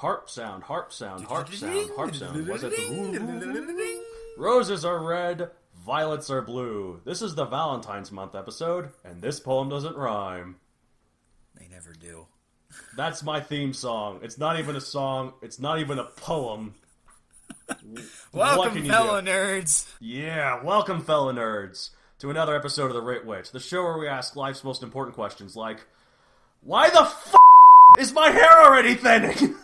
Harp sound, harp sound, harp sound, harp sound. Was it the Roses are red, violets are blue. This is the Valentine's month episode, and this poem doesn't rhyme. They never do. That's my theme song. It's not even a song. It's not even a poem. Welcome, fellow nerds. Yeah, welcome, fellow nerds, to another episode of the Writ Wit, the show where we ask life's most important questions, like, why the f*** is my hair already thinning?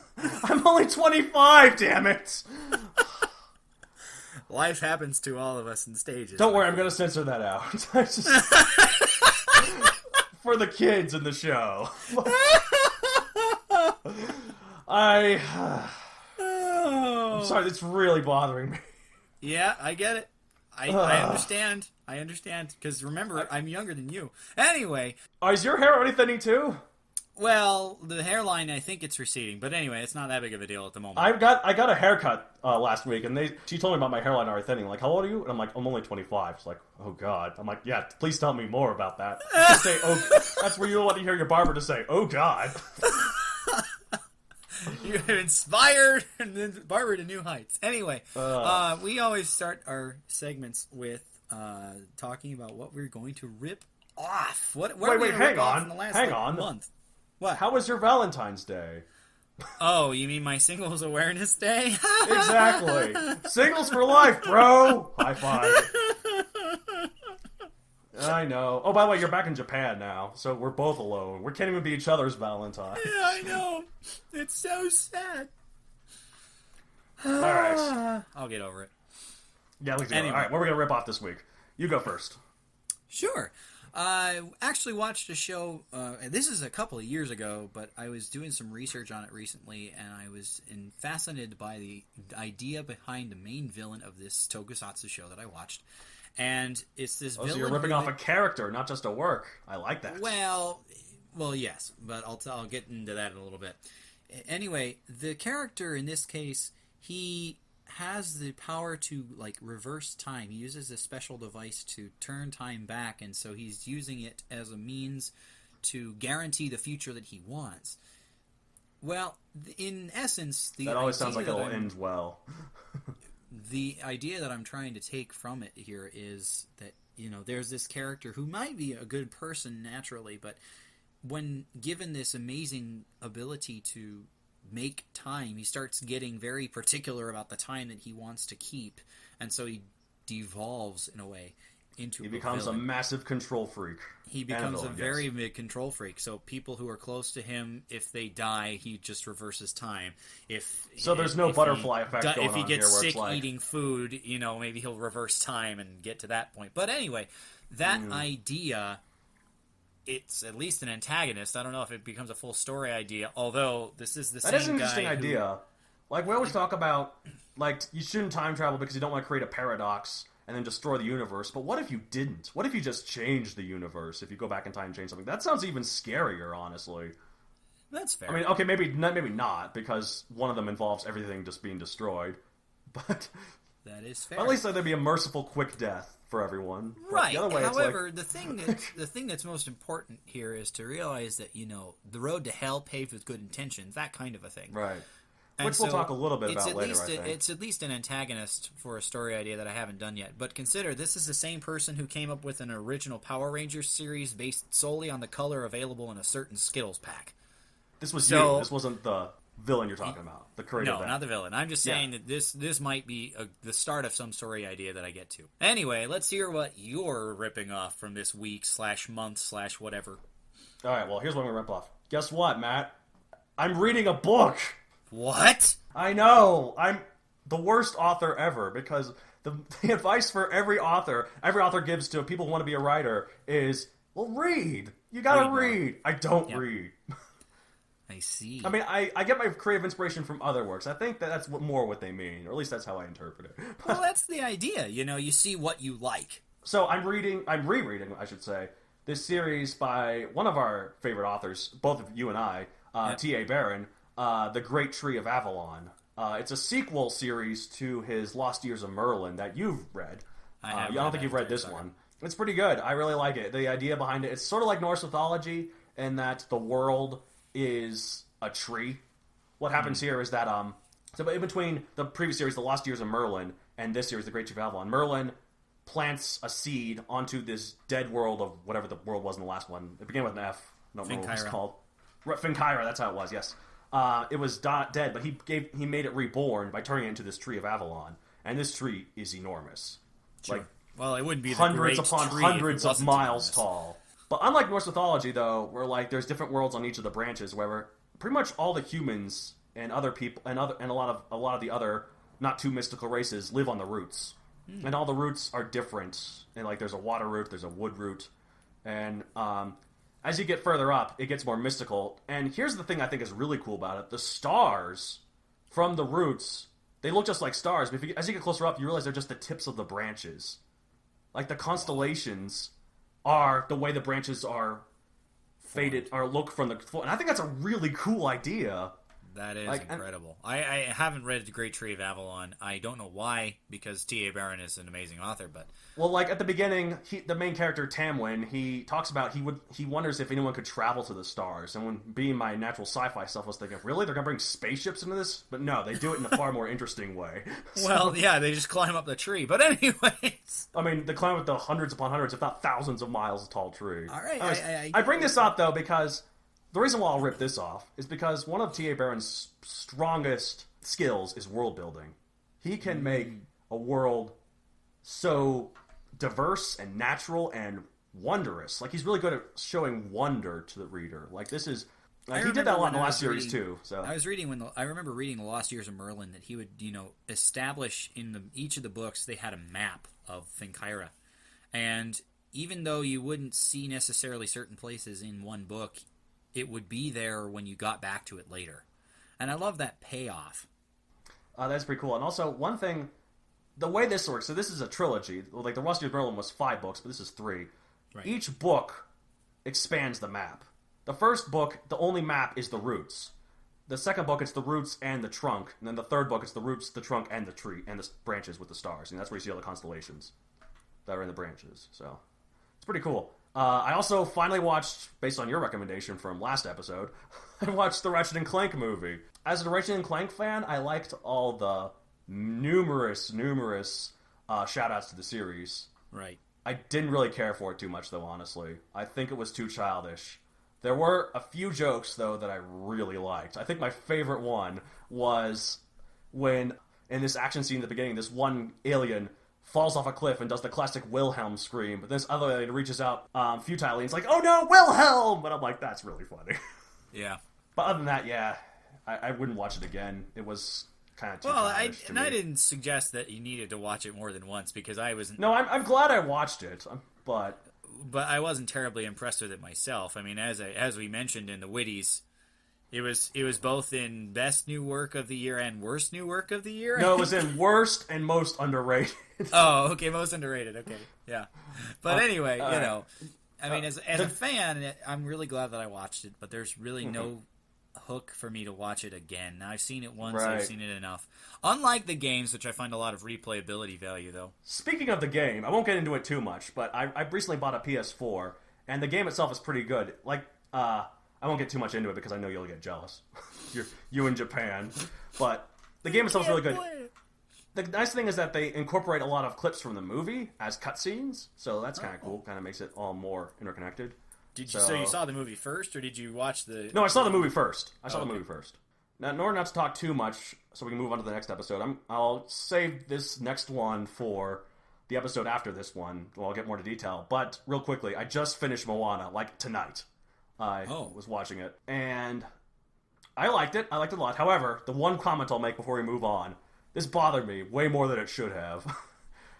I'm only 25, damn it! Life happens to all of us in stages. Don't worry, I'm going to censor that out. For the kids in the show. I'm sorry, it's really bothering me. Yeah, I get it. I understand. I understand. Because remember, I'm younger than you. Anyway. Is your hair already thinning too? Well, the hairline, I think it's receding. But anyway, it's not that big of a deal at the moment. I got a haircut last week, and she told me about my hairline already thinning. Like, how old are you? And I'm like, I'm only 25. She's like, oh god. I'm like, yeah, please tell me more about that. Just say, oh, that's where you want to hear your barber to say, oh god. You have inspired and then barber to new heights. Anyway, we always start our segments with talking about what we're going to rip off. Wait, hang on. Month. What? How was your Valentine's Day? Oh, you mean my Singles Awareness Day? Exactly. Singles for life, bro. High five. I know. Oh, by the way, you're back in Japan now, so we're both alone. We can't even be each other's Valentine. Yeah, I know. It's so sad. Alright. I'll get over it. Yeah, let's go. Anyway. Alright, what are we going to rip off this week? You go first. Sure. I actually watched a show, this is a couple of years ago, but I was doing some research on it recently, and I was fascinated by the idea behind the main villain of this tokusatsu show that I watched. And it's this villain. So you're ripping off a character, not just a work. I like that. Well, yes, but I'll get into that in a little bit. Anyway, the character in this case, he has the power to reverse time. He uses a special device to turn time back, and so he's using it as a means to guarantee the future that he wants. Well, in essence, that always sounds like it'll end well. The idea that I'm trying to take from it here is that, there's this character who might be a good person naturally, but when given this amazing ability to make time, he starts getting very particular about the time that he wants to keep, and so he devolves in a way into he becomes a massive control freak. He becomes a very big control freak. So people who are close to him, if they die, he just reverses time. There's no butterfly effect going on here. If he gets sick eating food, maybe he'll reverse time and get to that point. But anyway, that idea, it's at least an antagonist. I don't know if it becomes a full story idea, although this is the same guy. That is an interesting idea. We always talk about, you shouldn't time travel because you don't want to create a paradox and then destroy the universe. But what if you didn't? What if you just changed the universe? If you go back in time and change something, that sounds even scarier, honestly. That's fair. I mean, okay, maybe not, because one of them involves everything just being destroyed. But that is fair. At least there'd be a merciful, quick death for everyone. Right. The other way, however, the thing that's most important here is to realize that the road to hell paved with good intentions, that kind of a thing. Right. Which we'll talk a little bit about later, I think. It's at least an antagonist for a story idea that I haven't done yet. But consider, this is the same person who came up with an original Power Rangers series based solely on the color available in a certain Skittles pack. This was you. This wasn't the villain you're talking about. The creator of that. No, not the villain. I'm just saying that this might be the start of some story idea that I get to. Anyway, let's hear what you're ripping off from this week / month / whatever. All right, well, here's what I'm going to rip off. Guess what, Matt? I'm reading a book! What? I know! I'm the worst author ever, because the advice for every author gives to people who want to be a writer is, well, read! You gotta read! I don't read. I see. I mean, I get my creative inspiration from other works. I think that's more what they mean, or at least that's how I interpret it. Well, that's the idea. You see what you like. So I'm rereading, I should say, this series by one of our favorite authors, both of you and I, T.A. Barron, The Great Tree of Avalon. It's a sequel series to his Lost Years of Merlin that you've read. I don't think you've read this one. It's pretty good. I really like it. The idea behind it, it's sort of like Norse mythology in that the world is a tree, what happens here is that so in between the previous series, The Lost Years of Merlin, and this series, The Great Chief of Avalon, Merlin plants a seed onto this dead world of whatever the world was in the last one. It began with an F. I don't remember what it was called. Finkyra, that's how it was, yes. It was dead, but he made it reborn by turning it into this tree of Avalon. And this tree is enormous. Sure. Like, well, it wouldn't be the hundreds great upon tree hundreds of miles enormous. tall. But unlike Norse mythology, though, where like there's different worlds on each of the branches, where pretty much all the humans and other people and a lot of the other not too mystical races live on the roots, and all the roots are different. And like there's a water root, there's a wood root, and as you get further up, it gets more mystical. And here's the thing I think is really cool about it: the stars from the roots, they look just like stars, but as you get closer up, you realize they're just the tips of the branches. Like the constellations are the way the branches are faded or look from the. And I think that's a really cool idea. That is incredible. I haven't read The Great Tree of Avalon. I don't know why, because T.A. Barron is an amazing author, but... Well, like, at the beginning, the main character, Tamwin, he talks about he wonders if anyone could travel to the stars. And when being my natural sci-fi self, I was thinking, really? They're going to bring spaceships into this? But no, they do it in a far more interesting way. Well, yeah, they just climb up the tree. But anyways... I mean, they climb up the hundreds upon hundreds, if not thousands of miles tall tree. All right, I bring this up, though, because... The reason why I'll rip this off is because one of T.A. Barron's strongest skills is world building. He can make a world so diverse and natural and wondrous. Like, he's really good at showing wonder to the reader. Like, this is... Like, he did that a lot in the last series, too. So I was reading I remember reading The Lost Years of Merlin that he would, establish in each of the books, they had a map of Finkyra. And even though you wouldn't see necessarily certain places in one book, it would be there when you got back to it later. And I love that payoff. That's pretty cool. And also, one thing, the way this works, so this is a trilogy. Like, The Lost Years of Merlin was 5 books, but this is 3. Right. Each book expands the map. The first book, the only map is the roots. The second book, it's the roots and the trunk. And then the third book, it's the roots, the trunk, and the tree, and the branches with the stars. And that's where you see all the constellations that are in the branches. So, it's pretty cool. I also finally watched, based on your recommendation from last episode, I watched the Ratchet and Clank movie. As a Ratchet and Clank fan, I liked all the numerous shout-outs to the series. Right. I didn't really care for it too much, though, honestly. I think it was too childish. There were a few jokes, though, that I really liked. I think my favorite one was when, in this action scene at the beginning, this one alien falls off a cliff and does the classic Wilhelm scream, but this other alien reaches out futilely and it's like, oh no, Wilhelm! But I'm like, that's really funny. Yeah. But other than that, yeah, I wouldn't watch it again. It was kind of too I didn't suggest that you needed to watch it more than once, because I wasn't... No, I'm glad I watched it, but I wasn't terribly impressed with it myself. I mean, as we mentioned in the Witties, it was both in best new work of the year and worst new work of the year. No, it was in worst and most underrated. Oh, okay, most underrated. Okay, yeah. But anyway, right. I mean, as a fan, I'm really glad that I watched it. But there's really no hook for me to watch it again. Now, I've seen it once. Right. I've seen it enough. Unlike the games, which I find a lot of replayability value, though. Speaking of the game, I won't get into it too much, but I recently bought a PS4, and the game itself is pretty good. Like, I won't get too much into it because I know you'll get jealous. you in Japan. But the game itself is really good. The nice thing is that they incorporate a lot of clips from the movie as cutscenes, so that's kind of cool. Kind of makes it all more interconnected. So you saw the movie first, or did you watch the... No, I saw the movie first. The movie first. Now, in order not to talk too much, so we can move on to the next episode, I'll save this next one for the episode after this one. Well, I'll get more to detail. But, real quickly, I just finished Moana, like, tonight. I was watching it, and I liked it. I liked it a lot. However, the one comment I'll make before we move on, this bothered me way more than it should have.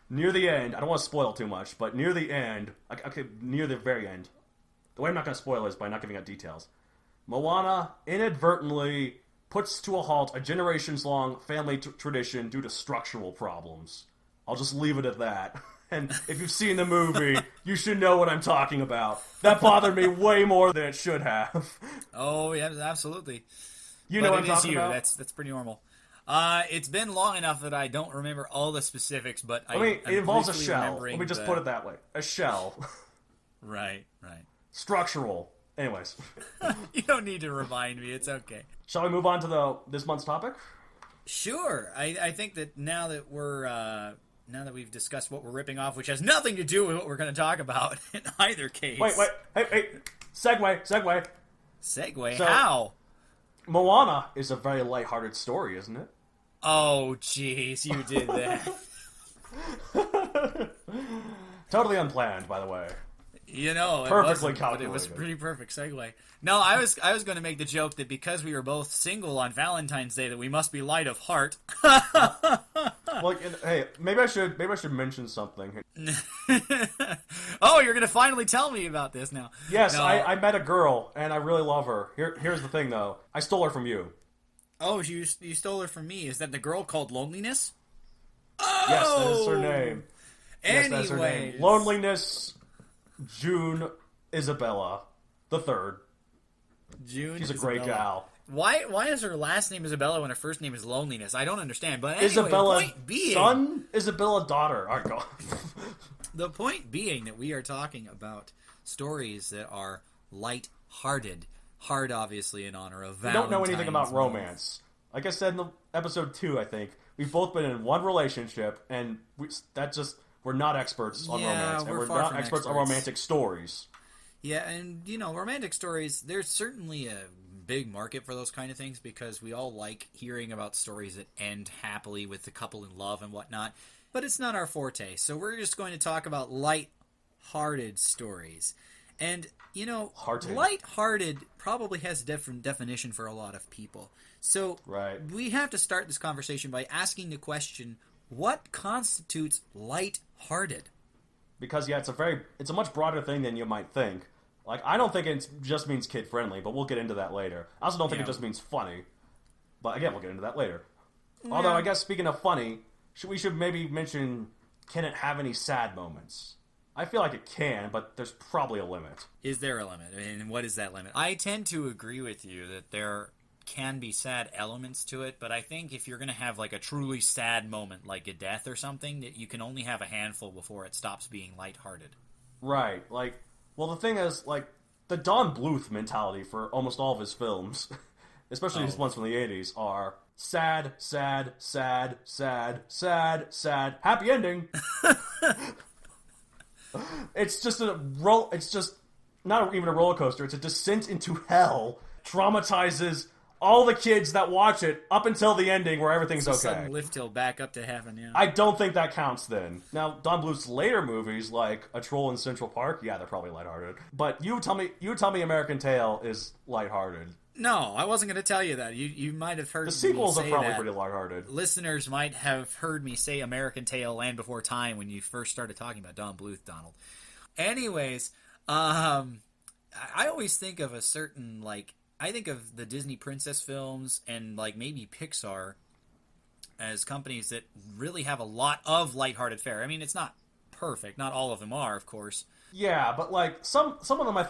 Near the end, I don't want to spoil too much, but near the end, okay, near the very end, the way I'm not going to spoil is by not giving out details. Moana inadvertently puts to a halt a generations-long family tradition due to structural problems. I'll just leave it at that. And if you've seen the movie, you should know what I'm talking about. That bothered me way more than it should have. Oh, yeah, absolutely. You know what I'm talking about? That's pretty normal. It's been long enough that I don't remember all the specifics, but it involves a shell. Let me just put it that way. A shell. Right. Structural. Anyways. You don't need to remind me. It's okay. Shall we move on to this month's topic? Sure. I think that now that we've discussed what we're ripping off, which has nothing to do with what we're going to talk about in either case. Wait. Hey. Segue. Segue? So, how? Moana is a very lighthearted story, isn't it? Oh, jeez, you did that. Totally unplanned, by the way. You know, Perfectly but calculated. it was a pretty perfect segue. No, I was going to make the joke that because we were both single on Valentine's Day, that we must be light of heart. Well, hey, maybe I should mention something. Oh, you're going to finally tell me about this now. Yes, no. I met a girl, and I really love her. Here's the thing, though. I stole her from you. Oh, you stole her from me. Is that the girl called Loneliness? Oh! Yes, that is her name. Yes, that's her name. Loneliness, June Isabella, the third. June She's a Isabella. great gal. Why is her last name Isabella when her first name is Loneliness? I don't understand. But anyway, Isabella, point being, son, Isabella, daughter. All right, go. The point being that we are talking about stories that are light-hearted. Hard, obviously, in honor of Valentine's. We don't know anything about romance. Like I said in episode 2, I think, we've both been in one relationship, and we're not experts on romance. And we're not experts on romantic stories. Yeah, and, romantic stories, there's certainly a big market for those kind of things because we all like hearing about stories that end happily with the couple in love and whatnot, but it's not our forte. So we're just going to talk about light-hearted stories. And, light-hearted probably has a different definition for a lot of people. So we have to start this conversation by asking the question, what constitutes light-hearted? Because, it's a much broader thing than you might think. Like, I don't think it just means kid-friendly, but we'll get into that later. I also don't think it just means funny. But, again, we'll get into that later. Yeah. Although, I guess, speaking of funny, we should maybe mention, can it have any sad moments? I feel like it can, but there's probably a limit. Is there a limit? And what is that limit? I tend to agree with you that there can be sad elements to it, but I think if you're going to have like a truly sad moment, like a death or something, that you can only have a handful before it stops being lighthearted. Right. The thing is, the Don Bluth mentality for almost all of his films, especially his ones from the 80s, are sad, sad, sad, sad, sad, sad, happy ending. It's just it's just not even a roller coaster. It's a descent into hell. Traumatizes all the kids that watch it up until the ending where everything's okay. Sudden lift hill back up to heaven, yeah. I don't think that counts then. Now, Don Bluth's later movies, like A Troll in Central Park, they're probably lighthearted. But you tell me American Tail is lighthearted. No, I wasn't going to tell you that. You might have heard me say that. The sequels are probably pretty lighthearted. Listeners might have heard me say American Tail Land Before Time when you first started talking about Don Bluth, Donald. Anyways, I always think of a certain, I think of the Disney princess films and, maybe Pixar as companies that really have a lot of lighthearted fare. I mean, it's not perfect. Not all of them are, of course. Yeah, but, some of them I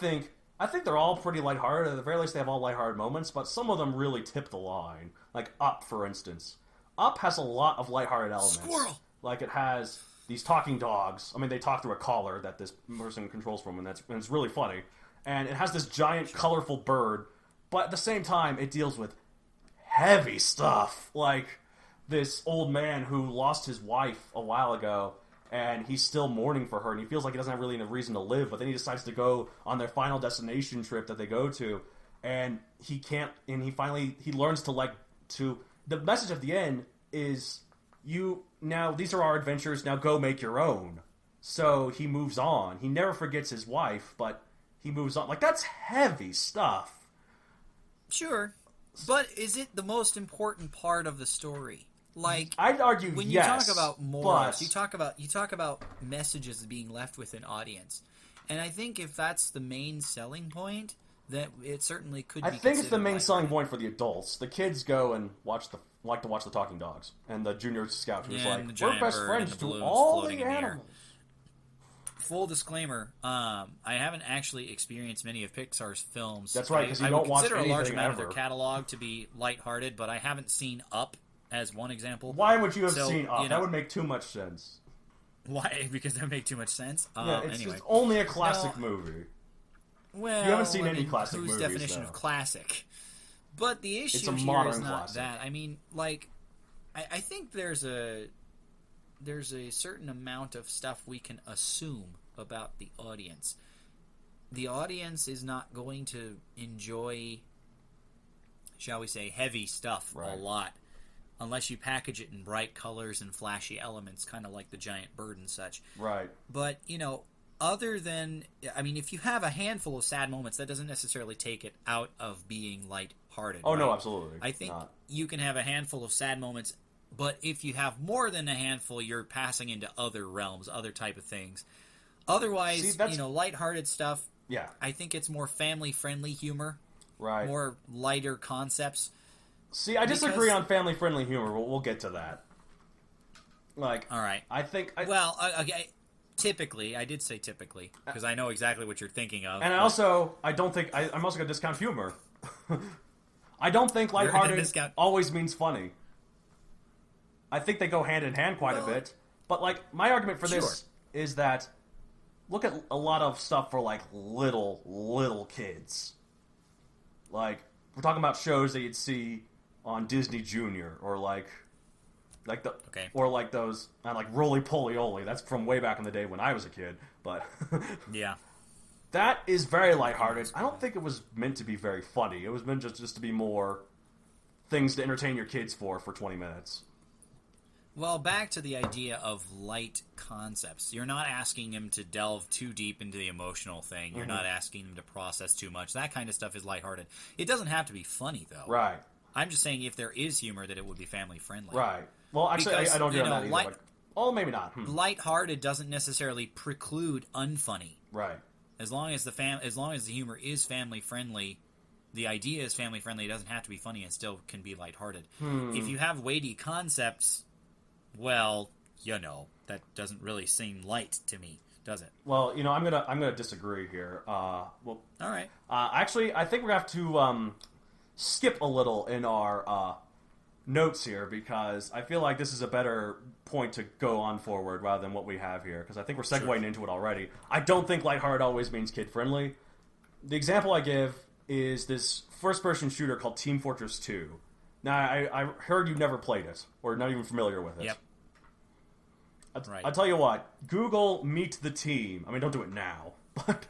think they're all pretty lighthearted. At the very least, they have all lighthearted moments, but some of them really tip the line. Like Up, for instance. Up has a lot of lighthearted elements. Squirrel! Like, it has these talking dogs. I mean, they talk through a collar that this person controls from, and it's really funny. And it has this giant, colorful bird, but at the same time, it deals with heavy stuff. Like this old man who lost his wife a while ago, and he's still mourning for her, and he feels like he doesn't have really a reason to live, but then he decides to go on their final destination trip that they go to, and he can't, and he learns to the message at the end is, these are our adventures, now go make your own. So he moves on. He never forgets his wife, but he moves on. That's heavy stuff. Sure. But is it the most important part of the story? I'd argue when yes, you talk about morals, you talk about messages being left with an audience, and I think if that's the main selling point, that it certainly could. I think it's the main selling point for the adults. The kids go and like to watch the talking dogs, and the junior scout who's we're best friends to all the animals. Full disclaimer, I haven't actually experienced many of Pixar's films. That's right, because you don't watch anything ever. I would consider a large amount of their catalog to be lighthearted, but I haven't seen Up as one example. Why would you have seen Up? That would make too much sense. Why? Because that would make too much sense? Yeah, it's just only a classic movie. Well, You haven't seen any classic whose movies, definition though. of classic? But the issue It's a here modern is not classic. that. I mean, like, I think there's a certain amount of stuff we can assume about the audience. The audience is not going to enjoy, shall we say, heavy stuff a lot, unless you package it in bright colors and flashy elements, kind of like the giant bird and such. Right. But, other than, I mean, if you have a handful of sad moments, that doesn't necessarily take it out of being lighthearted. Oh, right? no, absolutely. I think not. you can have a handful of sad moments, but if you have more than a handful, you're passing into other realms, other type of things. Otherwise, lighthearted stuff, yeah, I think it's more family-friendly humor. Right. More lighter concepts. See, I disagree on family-friendly humor. We'll get to that. Like, all right. I think... okay... Typically, I did say typically, because I know exactly what you're thinking of. And I don't think... I'm also going to discount humor. I don't think lighthearted always means funny. I think they go hand in hand quite a bit. But, like, my argument for this is that look at a lot of stuff for, like, little kids. Like, we're talking about shows that you'd see on Disney Junior, or, or like those, like Roly Poly Oly. That's from way back in the day when I was a kid, but yeah, that is very lighthearted. I don't think it was meant to be very funny. It was meant just to be more things to entertain your kids for 20 minutes. Well, back to the idea of light concepts. You're not asking them to delve too deep into the emotional thing. You're not asking them to process too much. That kind of stuff is lighthearted. It doesn't have to be funny, though. Right. I'm just saying if there is humor, that it would be family-friendly. Right. Well, actually, I don't do that either. Maybe not. Lighthearted doesn't necessarily preclude unfunny. Right. As long as the humor is family-friendly, the idea is family-friendly, it doesn't have to be funny and still can be lighthearted. If you have weighty concepts, well, that doesn't really seem light to me, does it? Well, I'm gonna disagree here. All right. Actually, I think we're gonna have to skip a little in our notes here, because I feel like this is a better point to go on forward rather than what we have here, because I think we're segueing into it already. I don't think lighthearted always means kid-friendly. The example I give is this first-person shooter called Team Fortress 2. Now, I heard you've never played it, or not even familiar with it. Yep. Right. I'll tell you what, Google Meet the Team. I mean, don't do it now, but...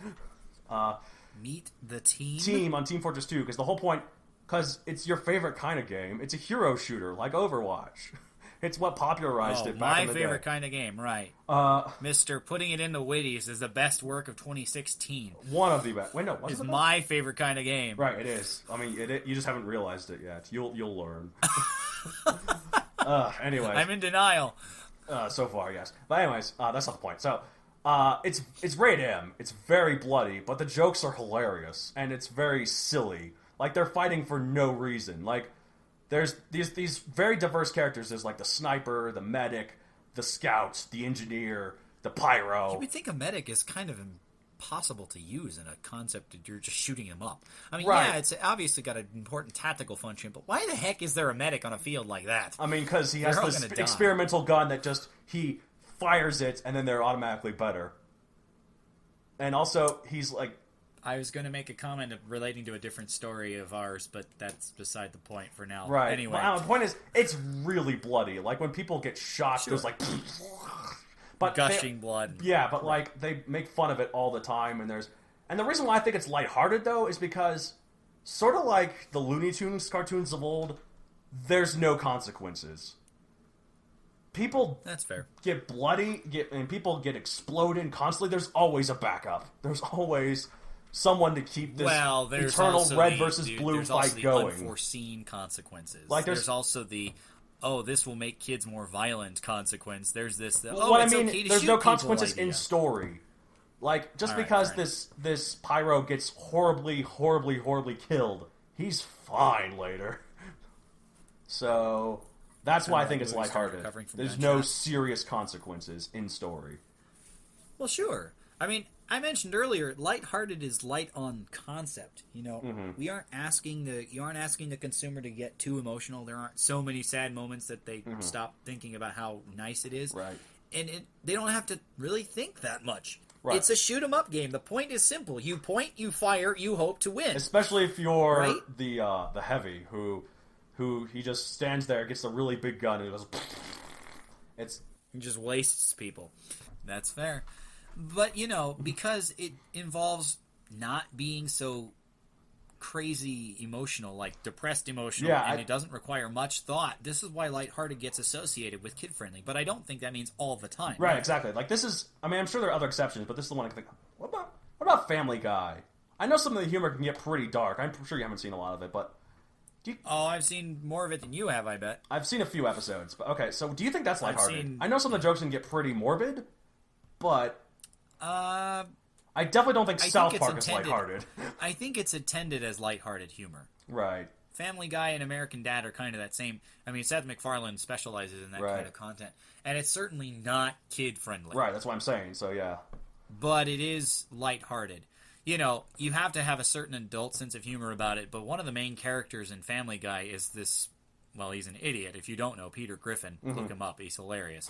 Meet the Team? Team on Team Fortress 2, because the whole point... Because it's your favorite kind of game. It's a hero shooter, like Overwatch. It's what popularized it back in the day. My favorite kind of game, right. Mr. Putting it in the Witties is the best work of 2016. One of the best. Wait, no, what's it's my favorite kind of game. Right, it is. I mean, you just haven't realized it yet. You'll learn. Anyways. I'm in denial. So far, yes. But anyways, that's not the point. So, it's rated M. It's very bloody, but the jokes are hilarious, and it's very silly. Like, they're fighting for no reason. Like, there's these very diverse characters. There's, like, the sniper, the medic, the scout, the engineer, the pyro. You would think a medic is kind of impossible to use in a concept that you're just shooting him up. I mean, right. Yeah, it's obviously got an important tactical function, but why the heck is there a medic on a field like that? I mean, because he has this experimental gun that he fires it, and then they're automatically better. And also, he's, like... I was going to make a comment relating to a different story of ours, but that's beside the point for now. Right. Anyway. Well, the point is, it's really bloody. Like, when people get shot, there's like... But gushing blood. Yeah, but, like, they make fun of it all the time, and the reason why I think it's lighthearted, though, is because, sort of like the Looney Tunes cartoons of old, there's no consequences. People That's fair. Get bloody, and people get exploded constantly. There's always a backup. There's always... someone to keep this eternal red versus blue fight going. Unforeseen consequences. Like there's also the this will make kids more violent consequence. There's this. What I mean, okay there's no consequences in story. Like just because this pyro gets horribly killed, he's fine later. So that's why I think it's lighthearted. There's no serious consequences in story. Well, sure. I mean, I mentioned earlier, lighthearted is light on concept. We aren't asking the consumer to get too emotional. There aren't so many sad moments that they stop thinking about how nice it is. Right. And they don't have to really think that much. Right. It's a shoot 'em up game. The point is simple. You point, you fire, you hope to win. Especially if you're right? the heavy who he just stands there, gets a really big gun, and he goes. It's It just wastes people. That's fair. But, because it involves not being so crazy emotional, like depressed emotional, and it doesn't require much thought. This is why lighthearted gets associated with kid-friendly, but I don't think that means all the time. Right, exactly. Like, this is... I mean, I'm sure there are other exceptions, but this is the one I think... What about Family Guy? I know some of the humor can get pretty dark. I'm sure you haven't seen a lot of it, but... I've seen more of it than you have, I bet. I've seen a few episodes. But okay, so do you think that's lighthearted? I know some of the jokes can get pretty morbid, but... I definitely don't think South Park is lighthearted. I think it's intended as lighthearted humor. Right. Family Guy and American Dad are kind of that same... I mean, Seth MacFarlane specializes in that kind of content. And it's certainly not kid-friendly. Right, that's what I'm saying, so yeah. But it is lighthearted. You have to have a certain adult sense of humor about it, but one of the main characters in Family Guy is this... Well, he's an idiot. If you don't know, Peter Griffin, look him up. He's hilarious.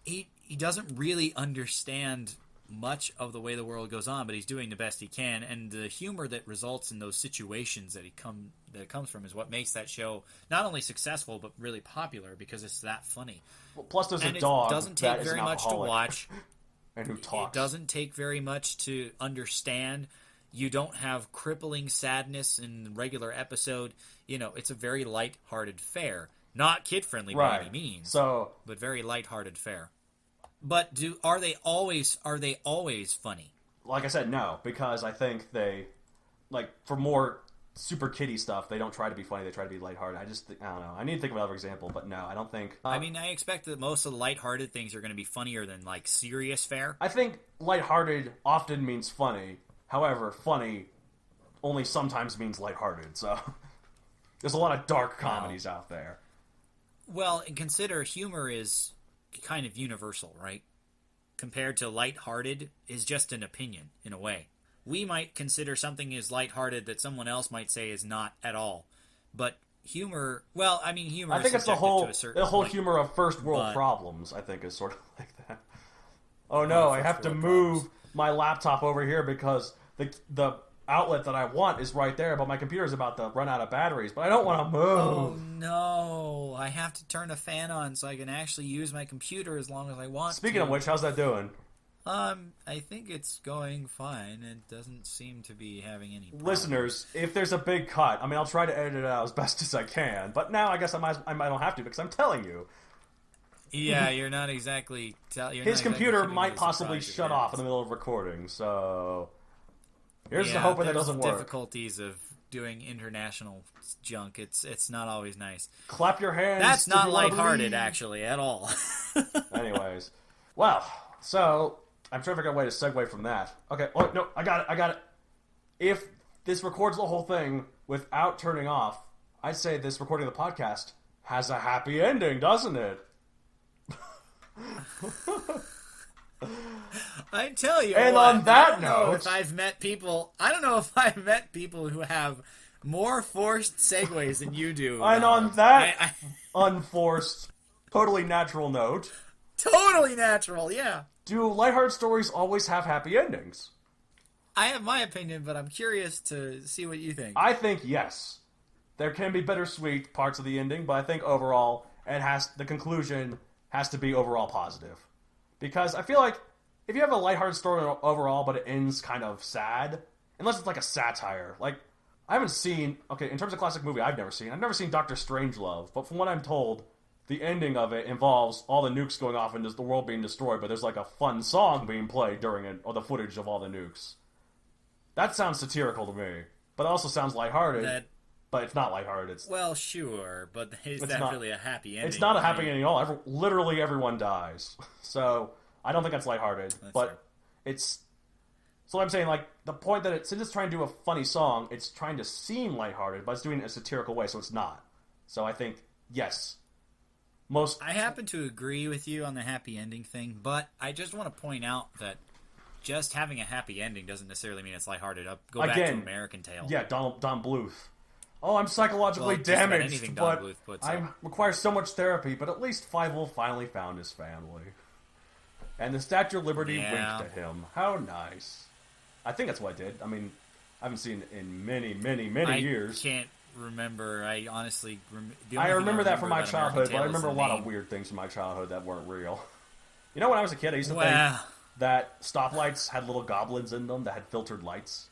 He doesn't really understand much of the way the world goes on, but he's doing the best he can, and the humor that results in those situations that it comes from is what makes that show not only successful but really popular because it's that funny. Well, plus, there's a dog. It doesn't take very much to watch, and who talks. It doesn't take very much to understand. You don't have crippling sadness in the regular episode. It's a very light-hearted fare, not kid-friendly by any means. But very light-hearted fare. But are they always funny? Like I said, no, because I think they, like, for more super kiddie stuff, they don't try to be funny, they try to be lighthearted. I don't know. I need to think of another example, but no, I don't think... I mean, I expect that most of the lighthearted things are going to be funnier than, like, serious fare. I think lighthearted often means funny. However, funny only sometimes means lighthearted, so... There's a lot of dark comedies out there. Well, and consider humor is kind of universal, right? Compared to lighthearted is just an opinion, in a way. We might consider something as lighthearted that someone else might say is not at all. But humor, humor I think is it's the whole point, humor of first world problems, I think, is sort of like that. Oh no, I have to move my laptop over here because the outlet that I want is right there, but my computer is about to run out of batteries, but I don't want to move. Oh no, I have to turn a fan on so I can actually use my computer as long as I want Speaking of which, how's that doing? I think it's going fine. It doesn't seem to be having any problems. Listeners, if there's a big cut, I'll try to edit it out as best as I can, but now I guess I don't have to because I'm telling you. Yeah, you're not exactly... His computer might possibly shut off in the middle of recording, so... Here's the hoping that doesn't work. Difficulties of doing international junk. It's not always nice. Clap your hands. That's not lighthearted, actually, at all. Anyways. Well, so... I'm trying to figure out a way to segue from that. Okay, oh, no, I got it. If this records the whole thing without turning off, I'd say this recording of the podcast has a happy ending, doesn't it? I tell you and what, on that I don't note... know if I've met people who have more forced segues than you do. And on that unforced, totally natural note... Totally natural, yeah. Do lighthearted stories always have happy endings? I have my opinion, but I'm curious to see what you think. I think yes. There can be bittersweet parts of the ending, but I think overall the conclusion has to be overall positive. Because I feel like if you have a lighthearted story overall, but it ends kind of sad, unless it's like a satire, like I haven't seen, okay, in terms of classic movie I've never seen Doctor Strangelove, but from what I'm told, the ending of it involves all the nukes going off and just the world being destroyed, but there's like a fun song being played during it, or the footage of all the nukes. That sounds satirical to me, but it also sounds lighthearted. But it's not lighthearted. Well, sure, but is that really a happy ending? It's not a happy ending at all. Literally everyone dies. So, I don't think that's lighthearted. But it's... So I'm saying, like, the point that since it's trying to do a funny song, it's trying to seem lighthearted, but it's doing it in a satirical way, so it's not. So I think, yes. I happen to agree with you on the happy ending thing, but I just want to point out that just having a happy ending doesn't necessarily mean it's lighthearted. Go back to American Tail. Yeah, Don Bluth. Oh, I'm psychologically damaged, but I require so much therapy, but at least Fievel finally found his family. And the Statue of Liberty Yeah. winked at him. How nice. I think that's what I did. I mean, I haven't seen it in many, many, many years. I can't remember. I honestly... I remember that from my about childhood, but I American remember a Tail is lot the of name. weird things from my childhood that weren't real. You know, when I was a kid, I used to think Well, that stoplights had little goblins in them that had filtered lights.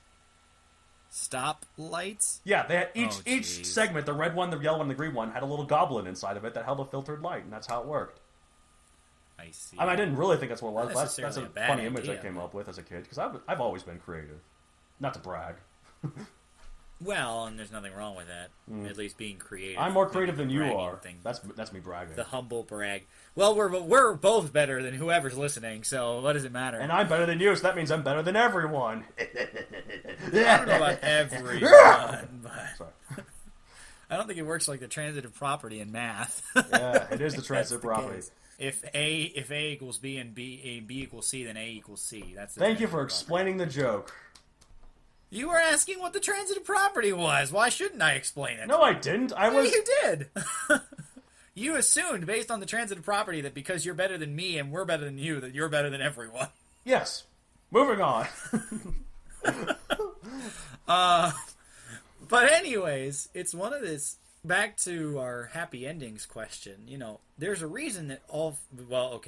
stop lights? Yeah, they had each jeez. segment, the red one, the yellow one, the green one, had a little goblin inside of it that held a filtered light, and that's how it worked. I see. I mean, I didn't really think that's what it was. Not But that's a necessarily a bad funny image I idea, came but- up with as a kid, because I've always been creative. Not to brag. Well, and there's nothing wrong with that. At least being creative. I'm more Maybe creative than you bragging are. thing. That's me bragging. The humble brag. Well, we're both better than whoever's listening, so what does it matter? And I'm better than you, so that means I'm better than everyone. I don't know about everyone, but Sorry. I don't think it works like the transitive property in math. Yeah, it is the That's transitive the property. case. If A equals B and B equals C, then A equals C. That's the Thank you transitive for property. explaining the joke. You were asking what the transitive property was. Why shouldn't I explain it? No, I didn't. I Yeah, was. you did. You assumed, based on the transitive property, that because you're better than me and we're better than you, that you're better than everyone. Yes. Moving on. But anyways, it's one of this. Back to our happy endings question. You know, there's a reason that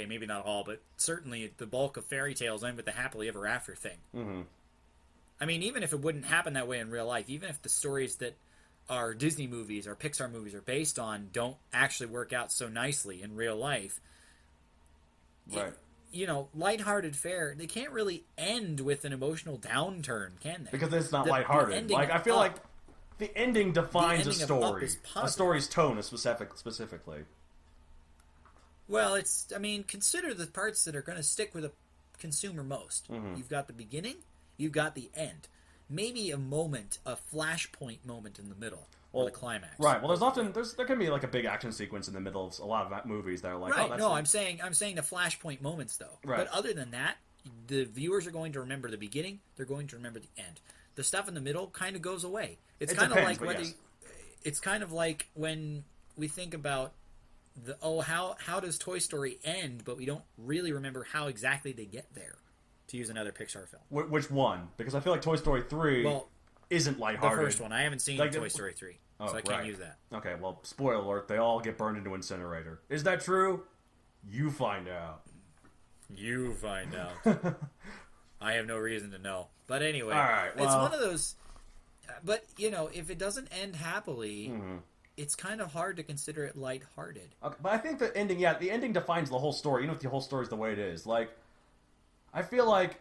maybe not all, but certainly the bulk of fairy tales end with the happily ever after thing. Mm-hmm. I mean, even if it wouldn't happen that way in real life, even if the stories that our Disney movies or Pixar movies are based on don't actually work out so nicely in real life, Right. you know, lighthearted fare, they can't really end with an emotional downturn, can they? Because it's not The lighthearted. ending Like, I of feel Up- like the ending defines the a ending of Up story. is A positive. story's tone is specifically. Well, consider the parts that are going to stick with a consumer most. Mm-hmm. You've got the beginning, you've got the end. Maybe a moment, a flashpoint moment in the middle, or the climax. Right. Well, there can be like a big action sequence in the middle of a lot of movies that are like, Right. oh, that's No, like- I'm saying the flashpoint moments though. Right. But other than that, the viewers are going to remember the beginning. They're going to remember the end. The stuff in the middle kind of goes away. It's It kind of depends, like but whether. yes. It's kind of like when we think about how does Toy Story end, but we don't really remember how exactly they get there. To use another Pixar film. Which one? Because I feel like Toy Story 3 Well, isn't the lighthearted. first one. I haven't seen Like, Toy Story 3, Oh, so I can't right. use that. Okay, well, spoiler alert, they all get burned into incinerator. Is that true? You find out. You find out. I have no reason to know. But anyway, All right, it's well- one of those. But, you know, if it doesn't end happily, Mm-hmm. it's kind of hard to consider it lighthearted. Okay, but I think the ending defines the whole story, even if the whole story is the way it is. Like, I feel like,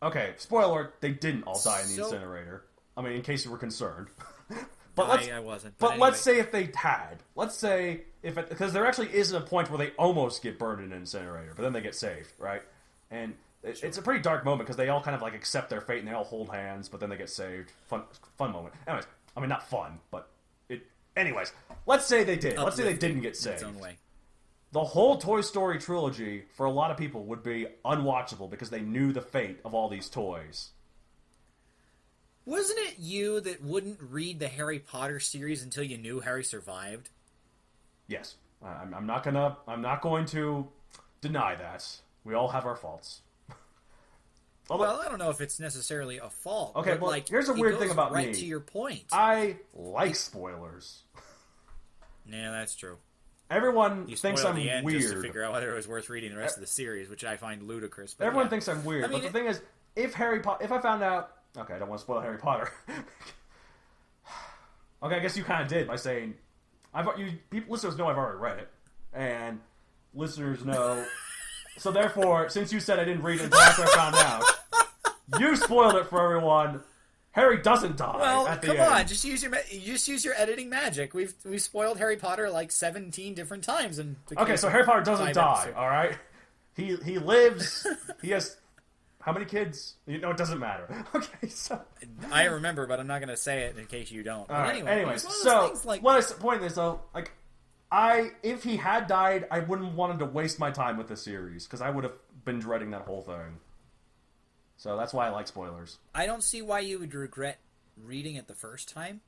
okay, spoiler alert, they didn't all die in the incinerator. I mean, in case you were concerned. But I wasn't. But anyway. let's say if they had. Let's say because there actually is a point where they almost get burned in an incinerator, but then they get saved, right? And it's a pretty dark moment because they all kind of like accept their fate and they all hold hands, but then they get saved. Fun moment. Anyways, I mean not fun, but it. Anyways, let's say they did. Let's say they didn't get in saved. its own way. The whole Toy Story trilogy for a lot of people would be unwatchable because they knew the fate of all these toys. Wasn't it you that wouldn't read the Harry Potter series until you knew Harry survived? Yes, I'm not going to deny that. We all have our faults. Well, I don't know if it's necessarily a fault. Okay, but, well, like, here's a it weird goes thing about right me. to your point. I like spoilers. Yeah, that's true. Everyone You thinks spoiled I'm the end weird. just to figure out whether it was worth reading the rest of the series, which I find ludicrous. But Everyone yeah. thinks I'm weird, I mean, but the thing is, if I found out, okay, I don't want to spoil Harry Potter. Okay, I guess you kind of did by saying, listeners know I've already read it, and listeners know. So therefore, since you said I didn't read it until after I found out, you spoiled it for everyone. Harry doesn't die Well, at the come end. on, just use your editing magic. We've spoiled Harry Potter like 17 different times. Okay, so Harry Potter doesn't 5 die. episodes. All right, he lives. He has how many kids? You know, it doesn't matter. Okay, so I remember, but I'm not going to say it in case you don't. all right. Anyways, it's one of those so things, like, what I point is though, like if he had died, I wouldn't want him to waste my time with the series because I would have been dreading that whole thing. So that's why I like spoilers. I don't see why you would regret reading it the first time.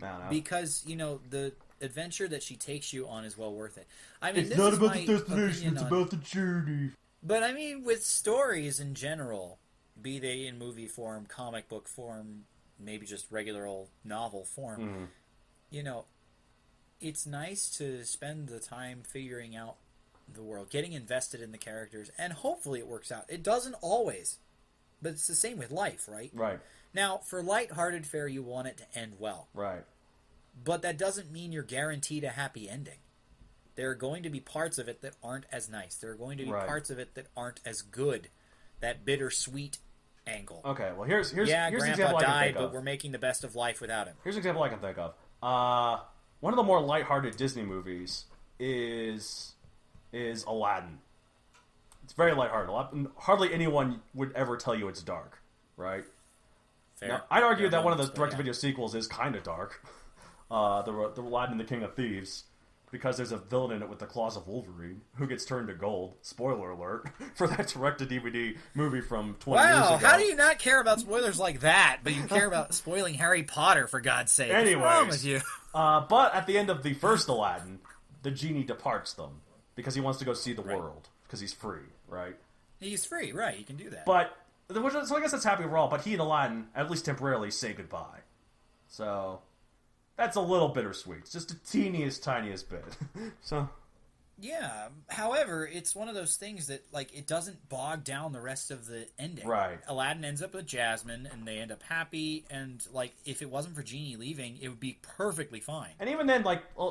No. Because, you know, the adventure that she takes you on is well worth it. I mean, It's this not is about my the destination, opinion it's on- about the journey. But I mean, with stories in general, be they in movie form, comic book form, maybe just regular old novel form, Mm. you know, it's nice to spend the time figuring out the world, getting invested in the characters, and hopefully it works out. It doesn't always, but it's the same with life, right? Right. Now, for lighthearted fare, you want it to end well. Right. But that doesn't mean you're guaranteed a happy ending. There are going to be parts of it that aren't as nice. There are going to be parts of it that aren't as good. That bittersweet angle. Okay, well here's here's Grandpa an example I can died, think of. but we're making the best of life without him. Here's an example I can think of. One of the more lighthearted Disney movies is Aladdin. It's very lighthearted. Hardly anyone would ever tell you it's dark, right? Fair. Now, I'd argue that one of the Moments, direct-to-video sequels is kind of dark. The Aladdin and the King of Thieves, because there's a villain in it with the claws of Wolverine who gets turned to gold. Spoiler alert for that direct-to-DVD movie from 20 years ago. Wow, how do you not care about spoilers like that, but you care about spoiling Harry Potter, for God's sake? Anyways, what's wrong with you? But at the end of the first Aladdin, the genie departs them because he wants to go see the world because he's free, right? He's free, right? You can do that. But so I guess that's happy overall. But he and Aladdin, at least temporarily, say goodbye. So that's a little bittersweet. It's just the tiniest bit. So yeah. However, it's one of those things that it doesn't bog down the rest of the ending. Right. Aladdin ends up with Jasmine, and they end up happy. And if it wasn't for Genie leaving, it would be perfectly fine. And even then,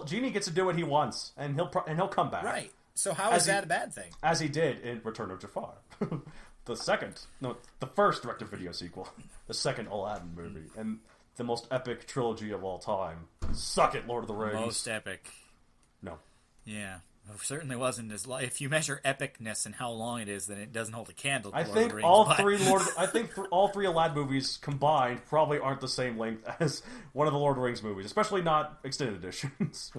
Genie gets to do what he wants, and he'll come back. Right. So how is that a bad thing? As he did in Return of Jafar. The first direct-to-video sequel. The second Aladdin movie. And the most epic trilogy of all time. Suck it, Lord of the Rings. Most epic. No. Yeah. It certainly wasn't as if you measure epicness and how long it is, then it doesn't hold a candle to I Lord think of the Rings, all three Aladdin movies combined probably aren't the same length as one of the Lord of the Rings movies, especially not extended editions.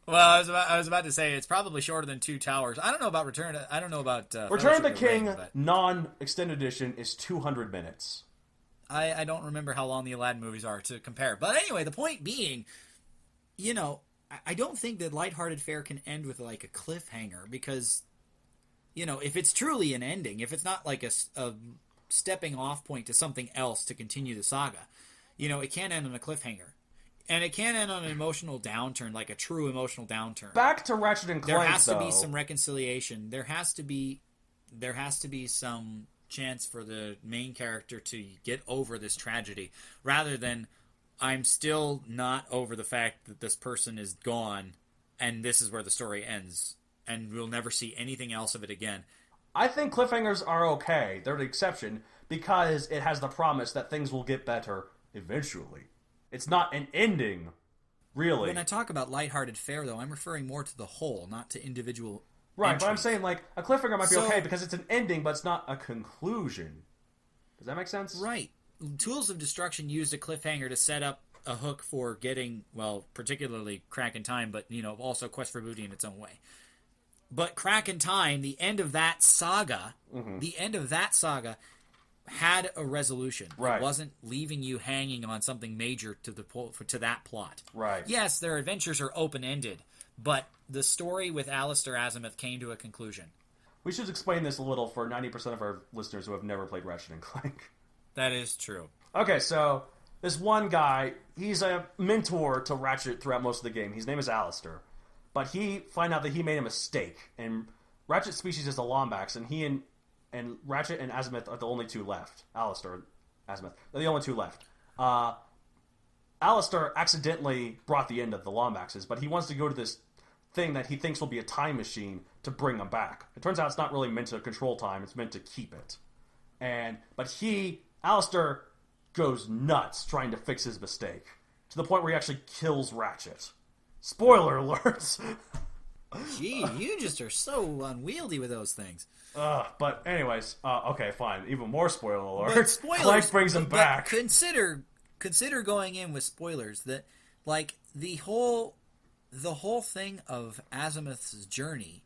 Well, I was about to say it's probably shorter than Two Towers. I don't know about Return. I don't know about Return of the Fellowship King Ring, but non-extended edition is 200 minutes. I don't remember how long the Aladdin movies are to compare. But anyway, the point being, I don't think that lighthearted fare can end with a cliffhanger because, if it's truly an ending, if it's not like a stepping off point to something else to continue the saga, it can't end on a cliffhanger. And it can't end on an emotional downturn, like a true emotional downturn. Back to Ratchet and Clank, there has to be some reconciliation. There has to be some chance for the main character to get over this tragedy, rather than I'm still not over the fact that this person is gone, and this is where the story ends, and we'll never see anything else of it again. I think cliffhangers are okay. They're the exception because it has the promise that things will get better eventually. It's not an ending, really. When I talk about lighthearted fare, though, I'm referring more to the whole, not to individual right, entries. but I'm saying, a cliffhanger might be okay because it's an ending, but it's not a conclusion. Does that make sense? Right. Tools of Destruction used a cliffhanger to set up a hook for getting, particularly Crack in Time, but, also Quest for Booty in its own way. But Crack in Time, the end of that saga, had a resolution. Right. It wasn't leaving you hanging on something major to that plot. Right. Yes, their adventures are open-ended, but the story with Alistair Azimuth came to a conclusion. We should explain this a little for 90% of our listeners who have never played Ratchet and Clank. That is true. Okay, so this one guy, he's a mentor to Ratchet throughout most of the game. His name is Alistair. But he find out that he made a mistake, and Ratchet's species is the Lombax, and he and Ratchet and Azimuth are the only two left. Alistair and Azimuth. They're the only two left. Alistair accidentally brought the end of the Lombaxes, but he wants to go to this thing that he thinks will be a time machine to bring them back. It turns out it's not really meant to control time, it's meant to keep it. But Alistair goes nuts trying to fix his mistake, to the point where he actually kills Ratchet. Spoiler alerts! Gee, you just are so unwieldy with those things. But anyways, okay, fine. Even more spoiler alert. But spoilers, Clank brings him back. Consider going in with spoilers that, the whole thing of Azimuth's journey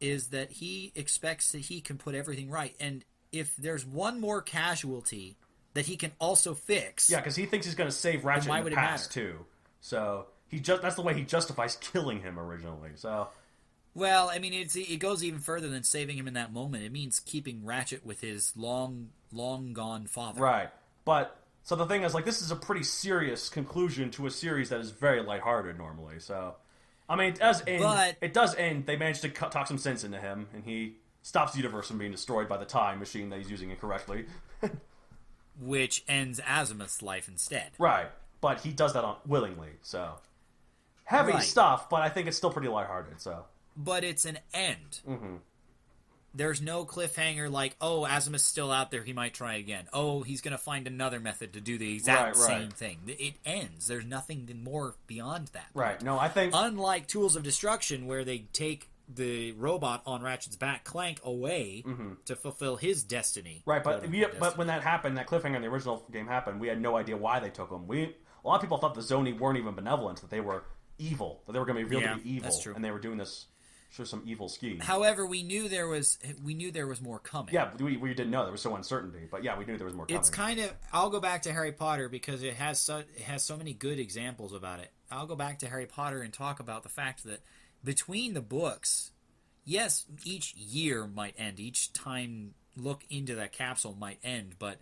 is that he expects that he can put everything right, and if there's one more casualty that he can also fix, yeah, because he thinks he's going to save Ratchet in the past too. So that's the way he justifies killing him originally. So Well, I mean, it goes even further than saving him in that moment. It means keeping Ratchet with his long gone father. Right. But, so the thing is, like, this is a pretty serious conclusion to a series that is very lighthearted normally, so... I mean, it does end. They managed to talk some sense into him, and he stops the universe from being destroyed by the time machine that he's using incorrectly. Which ends Azimuth's life instead. Right. But he does that willingly, so... Heavy stuff, but I think it's still pretty lighthearted, so... But it's an end. Mm-hmm. There's no cliffhanger like, oh, Azimuth's still out there, he might try again. Oh, he's going to find another method to do the exact same thing. It ends. There's nothing more beyond that. Right. No, I think... Unlike Tools of Destruction, where they take the robot on Ratchet's back, Clank, away to fulfill his destiny. Right, but when that happened, that cliffhanger in the original game happened, we had no idea why they took him. A lot of people thought the Zoni weren't even benevolent, that they were evil, that they were going to be revealed to be evil. That's true. And they were doing this... Sure, some evil scheme. However, we knew there was more coming. Yeah, we didn't know. There was so uncertainty, but yeah, we knew there was more coming. It's kind of... I'll go back to Harry Potter because it has so many good examples about it. I'll go back to Harry Potter and talk about the fact that between the books, yes, each year might end, each time look into that capsule might end, but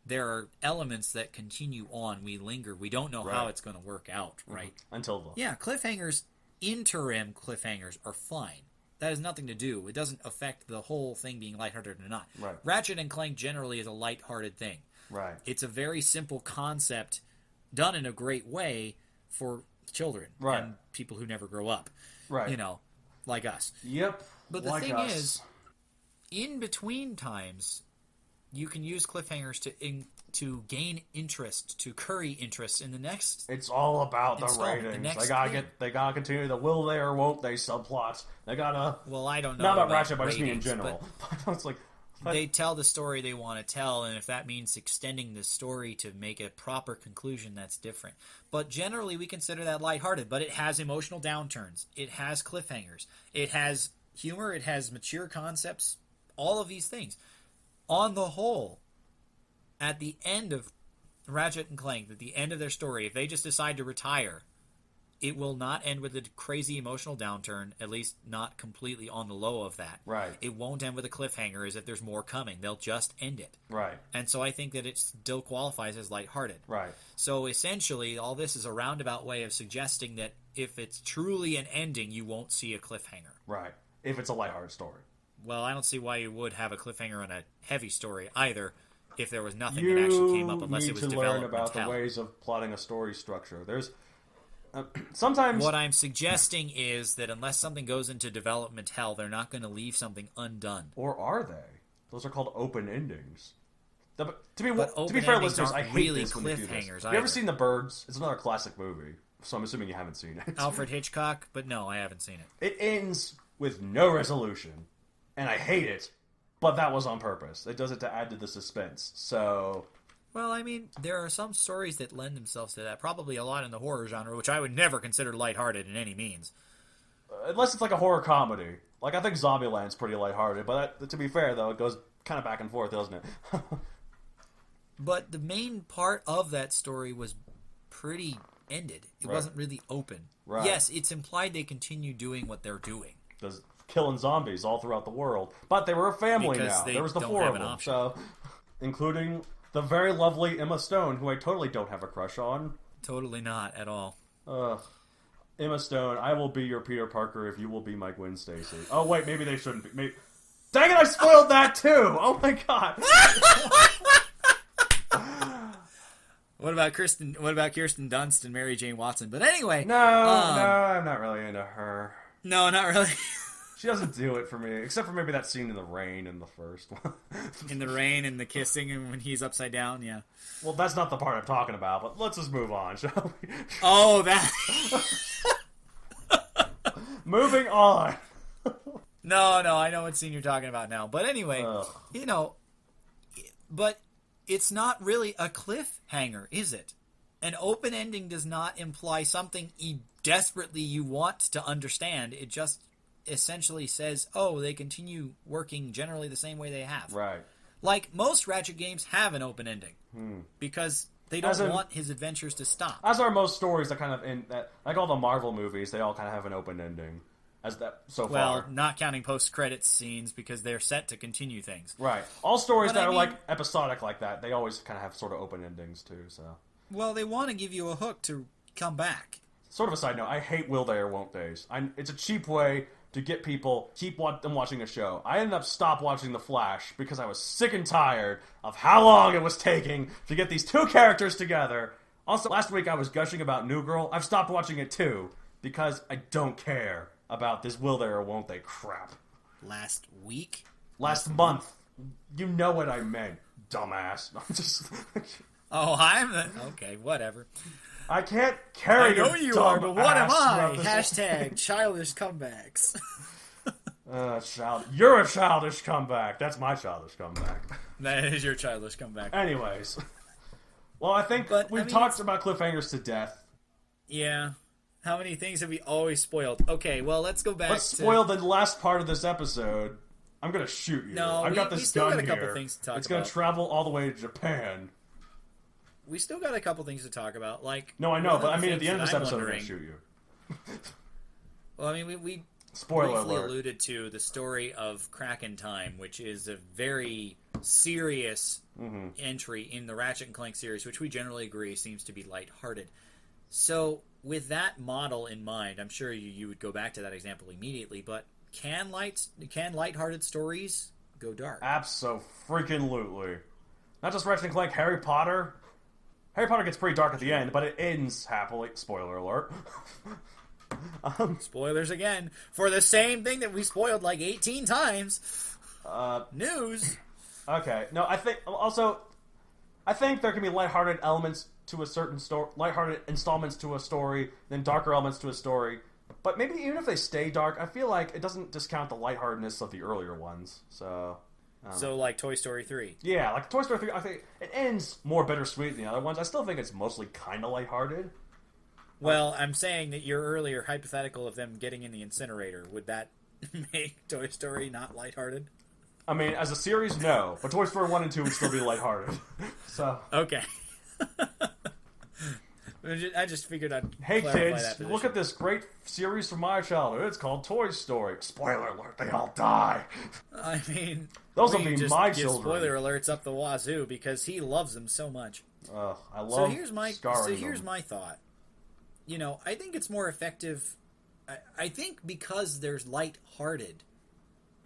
there are elements that continue on. We linger. We don't know how it's going to work out, right? Until the... Yeah, cliffhangers... Interim cliffhangers are fine. That has nothing to do. It doesn't affect the whole thing being lighthearted or not. Right. Ratchet and Clank generally is a lighthearted thing. Right. It's a very simple concept done in a great way for children and people who never grow up. Right. You know, like us. Yep. But the thing is, in between times, you can use cliffhangers to gain interest, to curry interest in the next. It's all about the ratings. They gotta continue the will they or won't they subplots. They gotta. Well, I don't know. Not about Ratchet, but just me in general. It's like they tell the story they want to tell, and if that means extending the story to make a proper conclusion, that's different. But generally, we consider that lighthearted. But it has emotional downturns. It has cliffhangers. It has humor. It has mature concepts. All of these things. On the whole, at the end of Ratchet and Clank, at the end of their story, if they just decide to retire, it will not end with a crazy emotional downturn, at least not completely on the low of that. Right. It won't end with a cliffhanger as if there's more coming. They'll just end it. Right. And so I think that it still qualifies as lighthearted. Right. So essentially, all this is a roundabout way of suggesting that if it's truly an ending, you won't see a cliffhanger. Right. If it's a lighthearted story. Well, I don't see why you would have a cliffhanger on a heavy story either if there was nothing that actually came up unless it was developmental. You need to learn about the ways of plotting a story structure. There's sometimes... What I'm suggesting is that unless something goes into development hell, they're not going to leave something undone. Or are they? Those are called open endings. To be fair, listeners, I hate really this when they do this. cliffhangers. Have you ever seen The Birds? It's another classic movie, so I'm assuming you haven't seen it. Alfred Hitchcock? But no, I haven't seen it. It ends with no resolution. And I hate it, but that was on purpose. It does it to add to the suspense. So, well, I mean, there are some stories that lend themselves to that. Probably a lot in the horror genre, which I would never consider lighthearted in any means. Unless it's like a horror comedy. Like, I think Zombieland's pretty lighthearted, but to be fair, though, it goes kind of back and forth, doesn't it? But the main part of that story was pretty ended. It wasn't really open. Right. Yes, it's implied they continue doing what they're doing. Killing zombies all throughout the world. But they were a family because now. There was the four of them. So, including the very lovely Emma Stone, who I totally don't have a crush on. Totally not at all. Emma Stone, I will be your Peter Parker if you will be my Gwen Stacy. Oh, wait, maybe they shouldn't be. Dang it, I spoiled that too! Oh my god! What about Kirsten Dunst and Mary Jane Watson? But anyway... No, I'm not really into her. No, not really. She doesn't do it for me, except for maybe that scene in the rain in the first one. In the rain and the kissing and when he's upside down, yeah. Well, that's not the part I'm talking about, but let's just move on, shall we? Oh, that... Moving on. No, I know what scene you're talking about now. But anyway, but it's not really a cliffhanger, is it? An open ending does not imply something desperately you want to understand. It just essentially says, oh, they continue working generally the same way they have. Right. Like, most Ratchet games have an open ending. Because they don't want his adventures to stop. As are most stories that kind of end... like all the Marvel movies, they all kind of have an open ending. as that so Well, far. not counting post-credits scenes because they're set to continue things. Right. All stories But that I are mean- like episodic like that, they always kind of have sort of open endings too. So, Well, they want to give you a hook to come back. sort of a side note, I hate will they or won't days. It's a cheap way to get people keep them watching a show. I ended up stop watching The Flash because I was sick and tired of how long it was taking to get these two characters together. Also, last week I was gushing about New Girl. I've stopped watching it too because I don't care about this will they or won't they crap. Last week? Last month. You know what I meant, dumbass. I'm just... Oh, I'm... Okay, whatever. I can't carry I know your you dumb are, but what am ass I? throughout this- Hashtag childish comebacks. You're a childish comeback. That's my childish comeback. That is your childish comeback. Anyways. Well, I think But, we've I mean, talked about cliffhangers to death. Yeah. How many things have we always spoiled? Okay, well, let's go back Let's spoil the last part of this episode. I'm gonna shoot you. No, I've got we this still gun got a couple here. things to talk it's gonna about. travel all the way to Japan. We still got a couple things to talk about. Like, No, I know, one but of I mean, at the things end of this that I'm episode, I'm gonna wondering- shoot you. Well, I mean, we Spoiler briefly alert. alluded to the story of Kraken Time, which is a very serious entry in the Ratchet and Clank series, which we generally agree seems to be lighthearted. So, with that model in mind, I'm sure you would go back to that example immediately. But can lighthearted stories go dark? Abso-freaking-lutely. Not just Ratchet and Clank, Harry Potter. Harry Potter gets pretty dark at the end, but it ends happily. Spoiler alert. Spoilers again for the same thing that we spoiled like 18 times. News. Okay. No, I think there can be lighthearted elements to a certain story, lighthearted installments to a story, then darker elements to a story. But maybe even if they stay dark, I feel like it doesn't discount the lightheartedness of the earlier ones. So, So, like Toy Story 3. yeah, like Toy Story 3, I think it ends more bittersweet than the other ones. I still think it's mostly kind of lighthearted. Well, I'm saying that your earlier hypothetical of them getting in the incinerator, would that make Toy Story not lighthearted? I mean, as a series, no. But Toy Story 1 and 2 would still be lighthearted. So, Okay. I just figured I'd hey clarify kids, that position. look at this great series from my childhood. It's called Toy Story. Spoiler alert, they all die. I mean, Those will we be just my give children. spoiler alerts up the wazoo because he loves them so much. I love So here's my scarring them. my thought. You know, I think it's more effective. I think because there's lighthearted,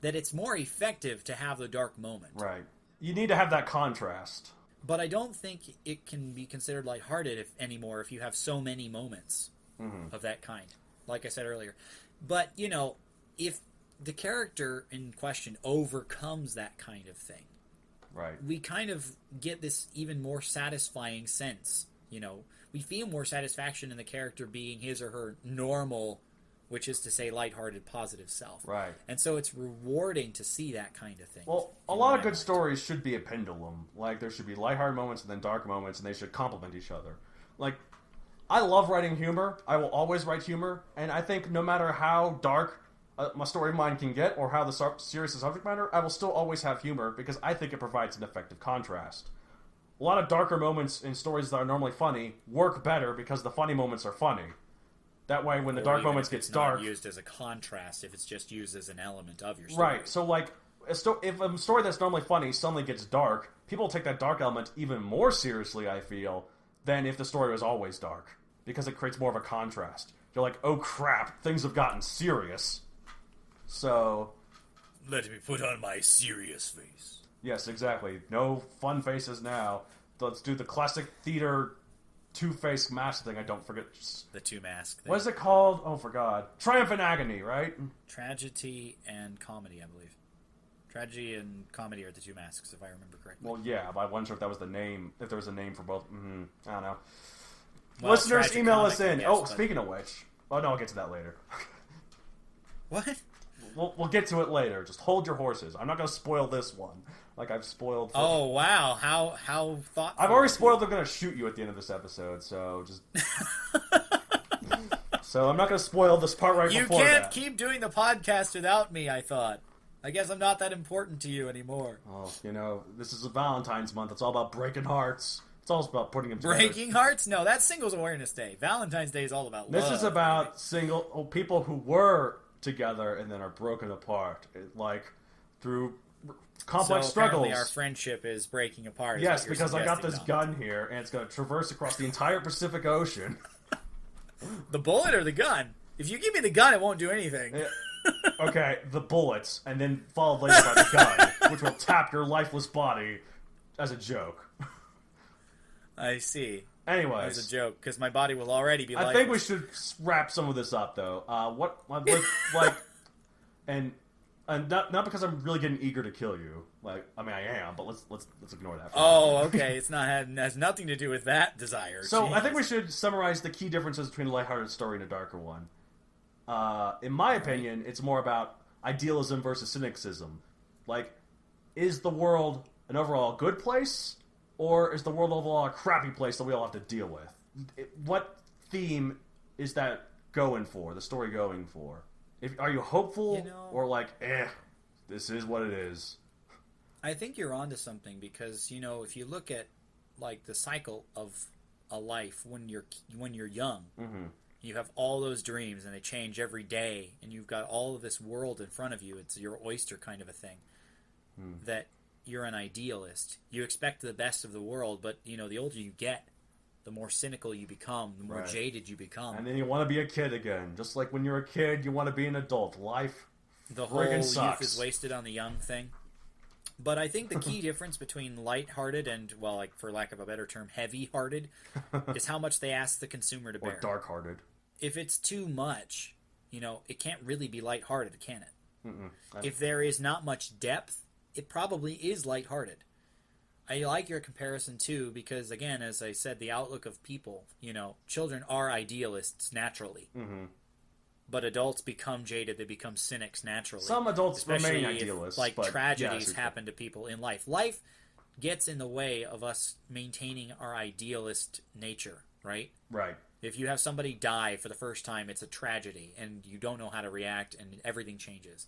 that it's more effective to have the dark moment. Right. You need to have that contrast. But I don't think it can be considered lighthearted anymore if you have so many moments of that kind. Like I said earlier. But, you know, if the character in question overcomes that kind of thing, Right. we kind of get this even more satisfying sense. You know, we feel more satisfaction in the character being his or her normal, which is to say lighthearted, positive self. Right. And so it's rewarding to see that kind of thing. Well, a in lot my of good mind. stories should be a pendulum. Like, there should be lighthearted moments and then dark moments, and they should complement each other. Like, I love writing humor. I will always write humor. And I think no matter how dark my story of mine can get, or how the serious the subject matter, I will still always have humor, because I think it provides an effective contrast. A lot of darker moments in stories that are normally funny work better because the funny moments are funny. That way, when the Or dark even moments if gets it's not dark... used as a contrast, if it's just used as an element of your story. Right, so like, if a story that's normally funny suddenly gets dark, people take that dark element even more seriously, I feel, than if the story was always dark. Because it creates more of a contrast. You're like, oh crap, things have gotten serious. So... Let me put on my serious face. Yes, exactly. No fun faces now. Let's do the classic theater two-face mask thing. I don't forget. The two mask thing. What is it called? Oh, for God. Triumph and Agony, right? Tragedy and comedy, I believe. Tragedy and comedy are the two masks, if I remember correctly. Well, yeah, but I wasn't sure if that was the name. If there was a name for both. I don't know. Well, Listeners, tragic email comic, us I in. guess, Oh, but- speaking of which. Oh, no, I'll get to that later. What? We'll get to it later. Just hold your horses. I'm not going to spoil this one. Like I've spoiled... Oh, wow. How thoughtful. I've already spoiled they're going to shoot you at the end of this episode, so just... So I'm not going to spoil this part right You before can't that. keep doing the podcast without me, I thought. I guess I'm not that important to you anymore. Oh, you know, this is a Valentine's month. It's all about breaking hearts. It's all about putting them together. Breaking hearts? No, that's Singles Awareness Day. Valentine's Day is all about love. This is about people who were together and then are broken apart, like through complex so struggles. Apparently our friendship is breaking apart. Yes, because I got this gun here, and it's going to traverse across the entire Pacific Ocean. The bullet or the gun? If you give me the gun, it won't do anything. Okay, the bullets, and then followed later by the gun, which will tap your lifeless body as a joke. I see. Anyways, as a joke, because my body will already be lifeless. I think we should wrap some of this up, though. And not because I'm really getting eager to kill you. Like, I mean, I am, but let's ignore that. Okay. It's not has nothing to do with that desire. So Jeez. I think we should summarize the key differences between a lighthearted story and a darker one. In my opinion, it's more about idealism versus cynicism. Like, is the world an overall good place, or is the world overall a crappy place that we all have to deal with? What theme is that going for? The story going for? Are you hopeful, or like, this is what it is? I think you're onto something, because if you look at like the cycle of a life when you're young, mm-hmm. you have all those dreams and they change every day, and you've got all of this world in front of you. It's your oyster kind of a thing. That you're an idealist. You expect the best of the world, but the older you get, the more cynical you become, the more jaded you become. And then you want to be a kid again. Just like when you're a kid, you want to be an adult. Life the whole sucks. Youth is wasted on the young thing. But I think the key difference between lighthearted and, well, like for lack of a better term, heavy-hearted, is how much they ask the consumer to bear. Or dark-hearted. If it's too much, it can't really be lighthearted, can it? Mm-mm. If there is not much depth, it probably is lighthearted. I like your comparison too, because again, as I said, the outlook of people, children are idealists naturally. Mm-hmm. But adults become jaded, they become cynics naturally. Some adults especially remain idealists. If, tragedies happen to people in life. Life gets in the way of us maintaining our idealist nature, right? Right. If you have somebody die for the first time, it's a tragedy, and you don't know how to react, and everything changes.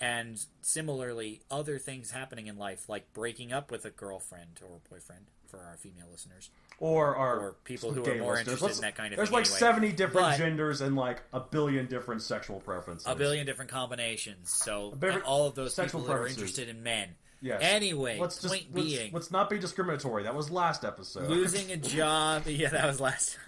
And similarly, other things happening in life, like breaking up with a girlfriend or boyfriend, for our female listeners. Or people who are more interested in that kind of there's thing. There's like 70 different genders and like a billion different sexual preferences. A billion different combinations. So all of those people who are interested in men. Yes. Anyway, let's not be discriminatory. That was last episode. Losing a job. Yeah, that was last.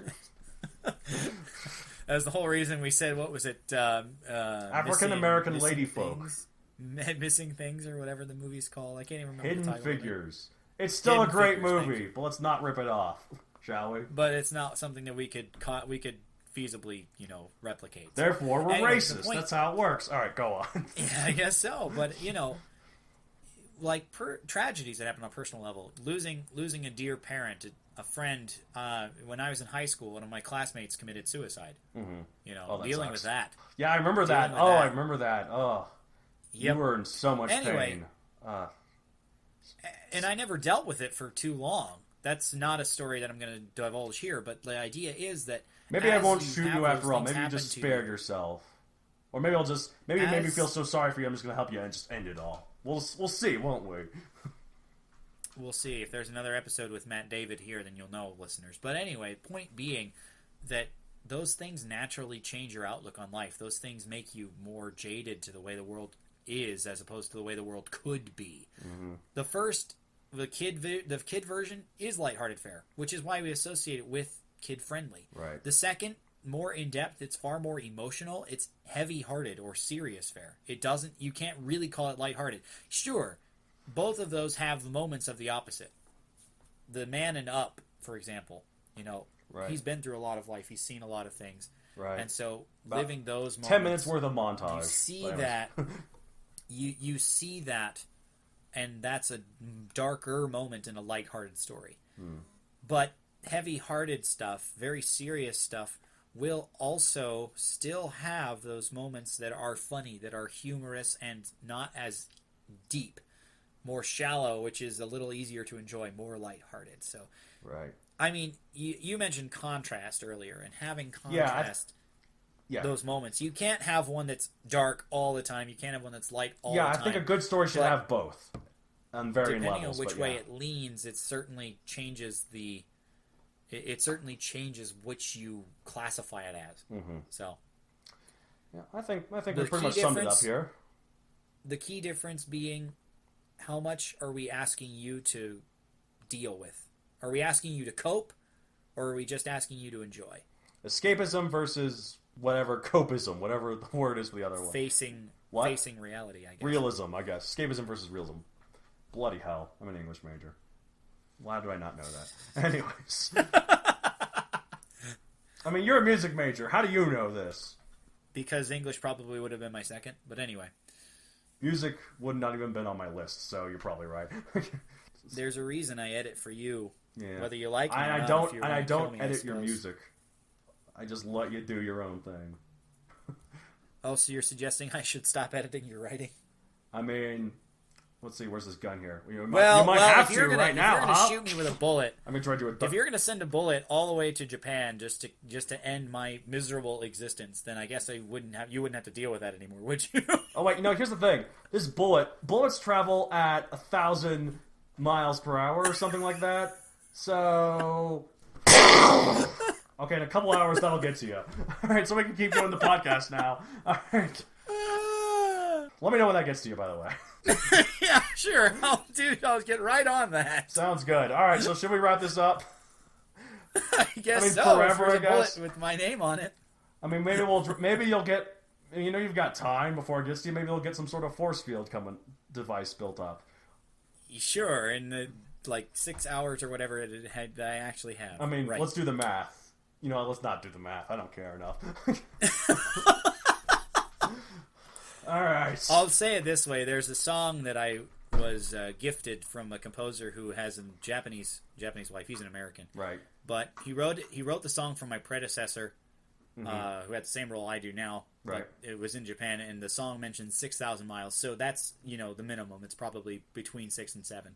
That was the whole reason we said, what was it? African American lady folk. Missing Things, or whatever the movie's called. I can't even remember Hidden the title. Figures. It's still a great movie, but let's not rip it off, shall we? But it's not something that we could feasibly, replicate. So, therefore, we're racist. That's how it works. All right, go on. Yeah, I guess so. But like tragedies that happen on a personal level, losing a dear parent, a friend. When I was in high school, one of my classmates committed suicide. Mm-hmm. Dealing with that. Yeah, I remember that. I remember that. Oh, yep. You were in so much pain. And I never dealt with it for too long. That's not a story that I'm going to divulge here, but the idea is that maybe I won't shoot you after all. Maybe you just spared yourself. Or maybe I'll just... Maybe it made me feel so sorry for you, I'm just going to help you and just end it all. We'll see, won't we? We'll see. If there's another episode with Matt David here, then you'll know, listeners. But anyway, point being that those things naturally change your outlook on life. Those things make you more jaded to the way the world is as opposed to the way the world could be. Mm-hmm. The kid version is lighthearted fare, which is why we associate it with kid friendly. Right. The second, more in depth, it's far more emotional. It's heavy hearted or serious fare. You can't really call it lighthearted. Sure, both of those have the moments of the opposite. The man in Up, for example, right. He's been through a lot of life. He's seen a lot of things. Right. And so living those moments, 10 minutes worth of montage. You see that. You see that, and that's a darker moment in a lighthearted story. But heavy-hearted stuff, very serious stuff, will also still have those moments that are funny, that are humorous, and not as deep. More shallow, which is a little easier to enjoy, more lighthearted. So, right. I mean, you mentioned contrast earlier, and having contrast... Yeah. Those moments. You can't have one that's dark all the time. You can't have one that's light all the time. Yeah, I think a good story should have both. On varying levels. Depending on which way it leans, it certainly changes it certainly changes which you classify it as. Mm-hmm. So. Yeah, I think we The pretty key much summed it up difference- here. The key difference being, how much are we asking you to deal with? Are we asking you to cope, or are we just asking you to enjoy? Escapism versus whatever copism, whatever the word is for the other one. Facing reality, I guess. Realism, I guess. Escapism versus realism. Bloody hell. I'm an English major. Why do I not know that? Anyways. I mean, you're a music major. How do you know this? Because English probably would have been my second, but anyway. Music would not even been on my list, so you're probably right. There's a reason I edit for you, Yeah. whether you like it or And not. I don't edit your music. I just let you do your own thing. Oh, so you're suggesting I should stop editing your writing? I mean, let's see, where's this gun here? You If might have you're to gonna, right now, if you're gonna huh? shoot me with a bullet, I'm gonna try to do a if you're gonna send a bullet all the way to Japan just to end my miserable existence, then I guess you wouldn't have to deal with that anymore, would you? Oh wait, here's the thing. This bullets travel at 1,000 miles per hour or something like that. So, okay, in a couple hours that'll get to you. All right, so we can keep doing the podcast now. All right. Let me know when that gets to you, by the way. Yeah, sure. I'll get right on that. Sounds good. All right, so should we wrap this up? I guess I mean, so. forever, If there's I a bullet guess. with my name on it. I mean, maybe you'll get, you've got time before it gets to you. Maybe you'll get some sort of force field device built up. Sure, in the 6 hours or whatever that I actually have. I mean, right. let's do the math. Let's not do the math. I don't care enough. All right. I'll say it this way: there's a song that I was gifted from a composer who has a Japanese wife. He's an American, Right. but he wrote the song from my predecessor, who had the same role I do now. Right. But it was in Japan, and the song mentions 6,000 miles. So that's the minimum. It's probably between 6 and 7.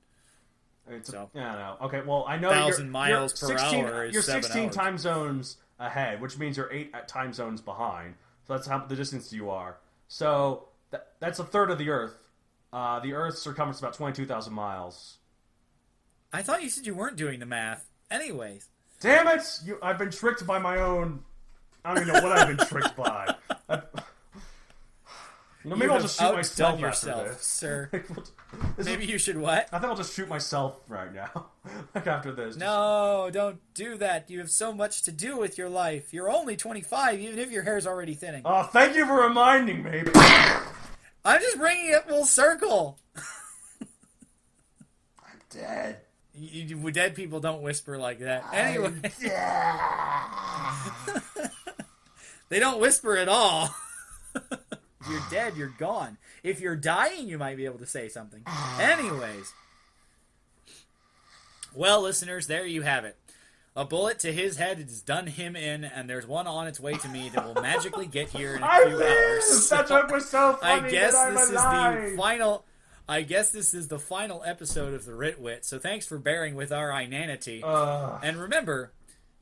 Yeah, no. Okay, well, I know 1,000 miles per 16, hour is you're 7 16 hours. time zones ahead, which means you're 8 time zones behind. So that's how the distance you are. So that's a third of the Earth. The Earth's circumference is about 22,000 miles. I thought you said you weren't doing the math. Anyways. Damn it! I've been tricked by my own... I don't even know what I've been tricked by. Maybe I'll just shoot myself after this. Sir. Maybe you should what? I think I'll just shoot myself right now. After this. No, don't do that. You have so much to do with your life. You're only 25, even if your hair's already thinning. Oh, thank you for reminding me. I'm just bringing it full circle. I'm dead. Dead people don't whisper like that. Anyway. They don't whisper at all. If you're dead, you're gone. If you're dying, you might be able to say something. Anyways. Well, listeners, there you have it. A bullet to his head has done him in, and there's one on its way to me that will magically get here in a few hours. That joke was so funny. I guess that I'm this alive. is the final. I guess this is the final episode of the Writ Wit. So thanks for bearing with our inanity. And remember,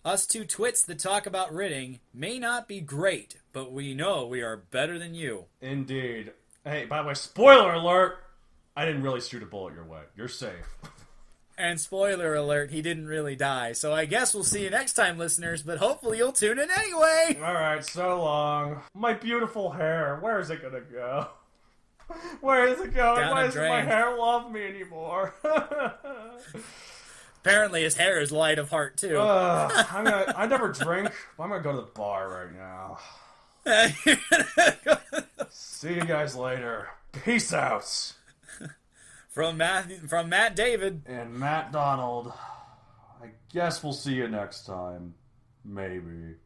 us two twits that talk about writting may not be great, but we know we are better than you. Indeed. Hey, by the way, spoiler alert! I didn't really shoot a bullet your way. You're safe. And spoiler alert, he didn't really die. So I guess we'll see you next time, listeners, but hopefully you'll tune in anyway! Alright, so long. My beautiful hair, where is it gonna go? Where is it going? Down Why a doesn't my drain. hair love me anymore? Apparently his hair is light of heart, too. I never drink. I'm gonna go to the bar right now. See you guys later. Peace out. From Matt David. And Matt Donald. I guess we'll see you next time. Maybe.